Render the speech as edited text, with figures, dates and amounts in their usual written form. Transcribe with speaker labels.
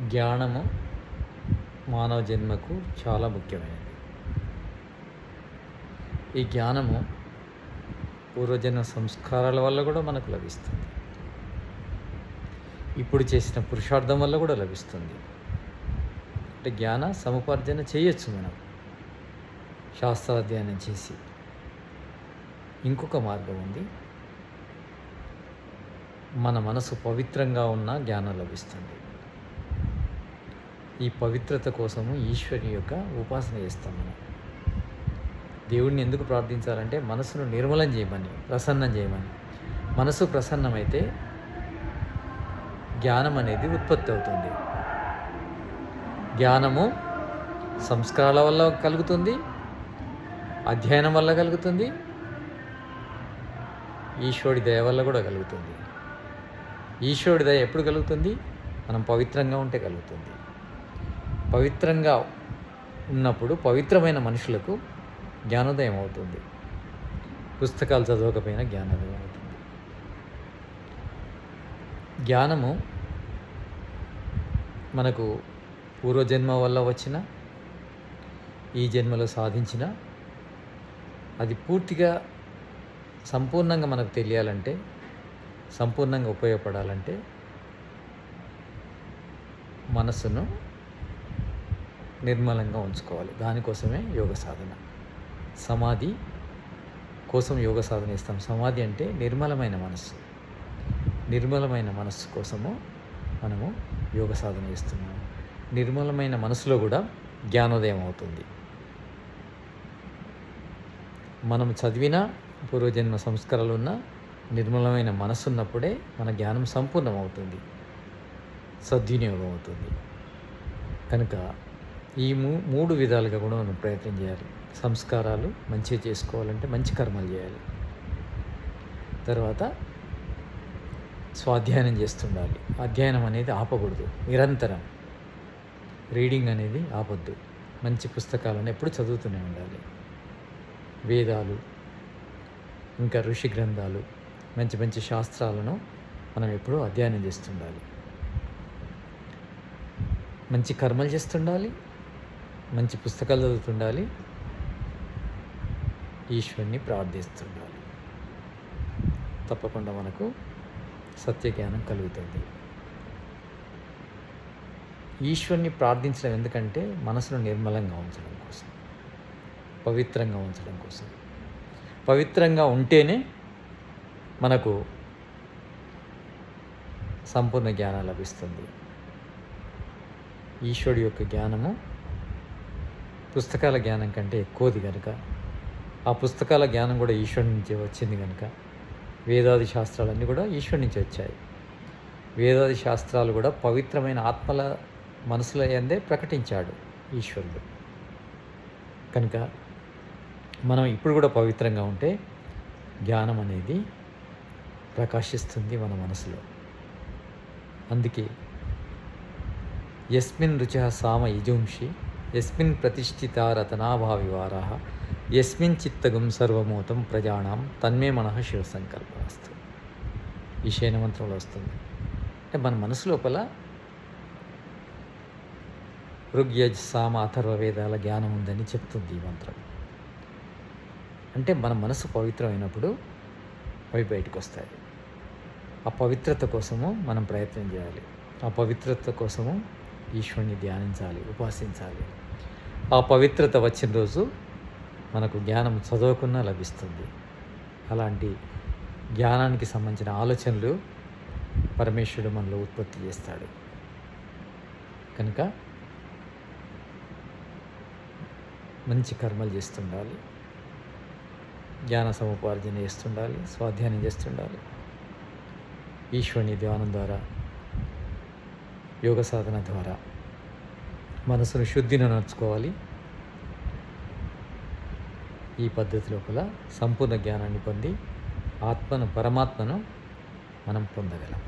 Speaker 1: జ్ఞానము మానవ జన్మకు చాలా ముఖ్యమైనది. ఈ జ్ఞానము పూర్వజన్మ సంస్కారాల వల్ల కూడా మనకు లభిస్తుంది. ఇప్పుడు చేసిన పురుషార్థం వల్ల కూడా లభిస్తుంది. అంటే జ్ఞాన సముపార్జన చేయొచ్చు మనం శాస్త్రాధ్యయనం చేసి. ఇంకొక మార్గం ఉంది, మన మనసు పవిత్రంగా ఉన్న జ్ఞానం లభిస్తుంది. ఈ పవిత్రత కోసము ఈశ్వరుని యొక్క ఉపాసన చేస్తాం మనం. దేవుడిని ఎందుకు ప్రార్థించాలంటే మనసును నిర్మలం చేయమని, ప్రసన్నం చేయమని. మనసు ప్రసన్నమైతే జ్ఞానం అనేది ఉత్పత్తి అవుతుంది. జ్ఞానము సంస్కారాల వల్ల కలుగుతుంది, అధ్యయనం వల్ల కలుగుతుంది, ఈశ్వరుడి దయ వల్ల కూడా కలుగుతుంది. ఈశ్వరుడి దయ ఎప్పుడు కలుగుతుంది? మనం పవిత్రంగా ఉంటే కలుగుతుంది. పవిత్రంగా ఉన్నప్పుడు పవిత్రమైన మనుషులకు జ్ఞానోదయం అవుతుంది. పుస్తకాలు చదవకపోయినా జ్ఞానోదయం అవుతుంది. జ్ఞానము మనకు పూర్వజన్మ వల్ల వచ్చిన, ఈ జన్మలో సాధించిన, అది పూర్తిగా సంపూర్ణంగా మనకు తెలియాలంటే, సంపూర్ణంగా ఉపయోగపడాలంటే మనసును నిర్మలంగా ఉంచుకోవాలి. దానికోసమే యోగ సాధన. సమాధి కోసం యోగ సాధన చేస్తాం. సమాధి అంటే నిర్మలమైన మనస్సు. నిర్మలమైన మనస్సు కోసము మనము యోగ సాధన చేస్తున్నాము. నిర్మలమైన మనసులో కూడా జ్ఞానోదయం అవుతుంది. మనం చదివిన పూర్వజన్మ సంస్కారాలు ఉన్న నిర్మలమైన మనసు ఉన్నప్పుడే మన జ్ఞానం సంపూర్ణమవుతుంది, సద్వినియోగం అవుతుంది. కనుక ఈ మూడు విధాలుగా కూడా మనం ప్రయత్నం చేయాలి. సంస్కారాలు మంచిగా చేసుకోవాలంటే మంచి కర్మలు చేయాలి. తర్వాత స్వాధ్యాయనం చేస్తుండాలి. అధ్యయనం అనేది ఆపకూడదు, నిరంతరం రీడింగ్ అనేది ఆపొద్దు. మంచి పుస్తకాలను ఎప్పుడు చదువుతూనే ఉండాలి. వేదాలు, ఇంకా ఋషి గ్రంథాలు, మంచి మంచి శాస్త్రాలను మనం ఎప్పుడూ అధ్యయనం చేస్తుండాలి. మంచి కర్మలు చేస్తుండాలి, మంచి పుస్తకాలు చదువుతుండాలి, ఈశ్వరుని ప్రార్థిస్తుండాలి. తప్పకుండా మనకు సత్యజ్ఞానం కలుగుతుంది. ఈశ్వరుని ప్రార్థించడం ఎందుకంటే మనసును నిర్మలంగా ఉంచడం కోసం, పవిత్రంగా ఉంచడం కోసం. పవిత్రంగా ఉంటేనే మనకు సంపూర్ణ జ్ఞానం లభిస్తుంది. ఈశ్వరుడి యొక్క జ్ఞానము పుస్తకాల జ్ఞానం కంటే ఎక్కువది కనుక, ఆ పుస్తకాల జ్ఞానం కూడా ఈశ్వరుడి నుంచి వచ్చింది కనుక, వేదాది శాస్త్రాలన్నీ కూడా ఈశ్వరుడి నుంచి వచ్చాయి. వేదాది శాస్త్రాలు కూడా పవిత్రమైన ఆత్మల మనసుల యందే ప్రకటించాడు ఈశ్వరుడు. కనుక మనం ఇప్పుడు కూడా పవిత్రంగా ఉంటే జ్ఞానం అనేది ప్రకాశిస్తుంది మన మనసులో. అందుకే యస్మిన్ రుచః సామ యజుంషి యస్మిన్ ప్రతిష్ఠితా రతనాభావివారాః యస్మిన్ చిత్తగం సర్వమూతం ప్రజానాం తన్మే మనః శివసంకల్పమస్తు. ఈ శయన మంత్రంలో వస్తుంది. అంటే మన మనసు లోపల ఋగ్యజ్ సామ అథర్వ వేదాల జ్ఞానం ఉందని చెప్తుంది ఈ మంత్రం. అంటే మన మనసు పవిత్రమైనప్పుడు అవి బయటకు వస్తాయి. ఆ పవిత్రత కోసము మనం ప్రయత్నం చేయాలి. ఆ పవిత్రత కోసము ఈశ్వరుని ధ్యానించాలి, ఉపాసించాలి. ఆ పవిత్రత వచ్చిన రోజు మనకు జ్ఞానం చదవకున్నా లభిస్తుంది. అలాంటి జ్ఞానానికి సంబంధించిన ఆలోచనలు పరమేశ్వరుడు మనలో ఉత్పత్తి చేస్తాడు. కనుక మంచి కర్మలు చేస్తుండాలి, జ్ఞాన సముపార్జన చేస్తుండాలి, స్వాధ్యాయం చేస్తుండాలి. ఈశ్వరుని ధ్యానం ద్వారా, యోగ సాధన ద్వారా మనసును శుద్ధిని నడుచుకోవాలి. ఈ పద్ధతి లోపల సంపూర్ణ జ్ఞానాన్ని పొంది ఆత్మను, పరమాత్మను మనం పొందగలం.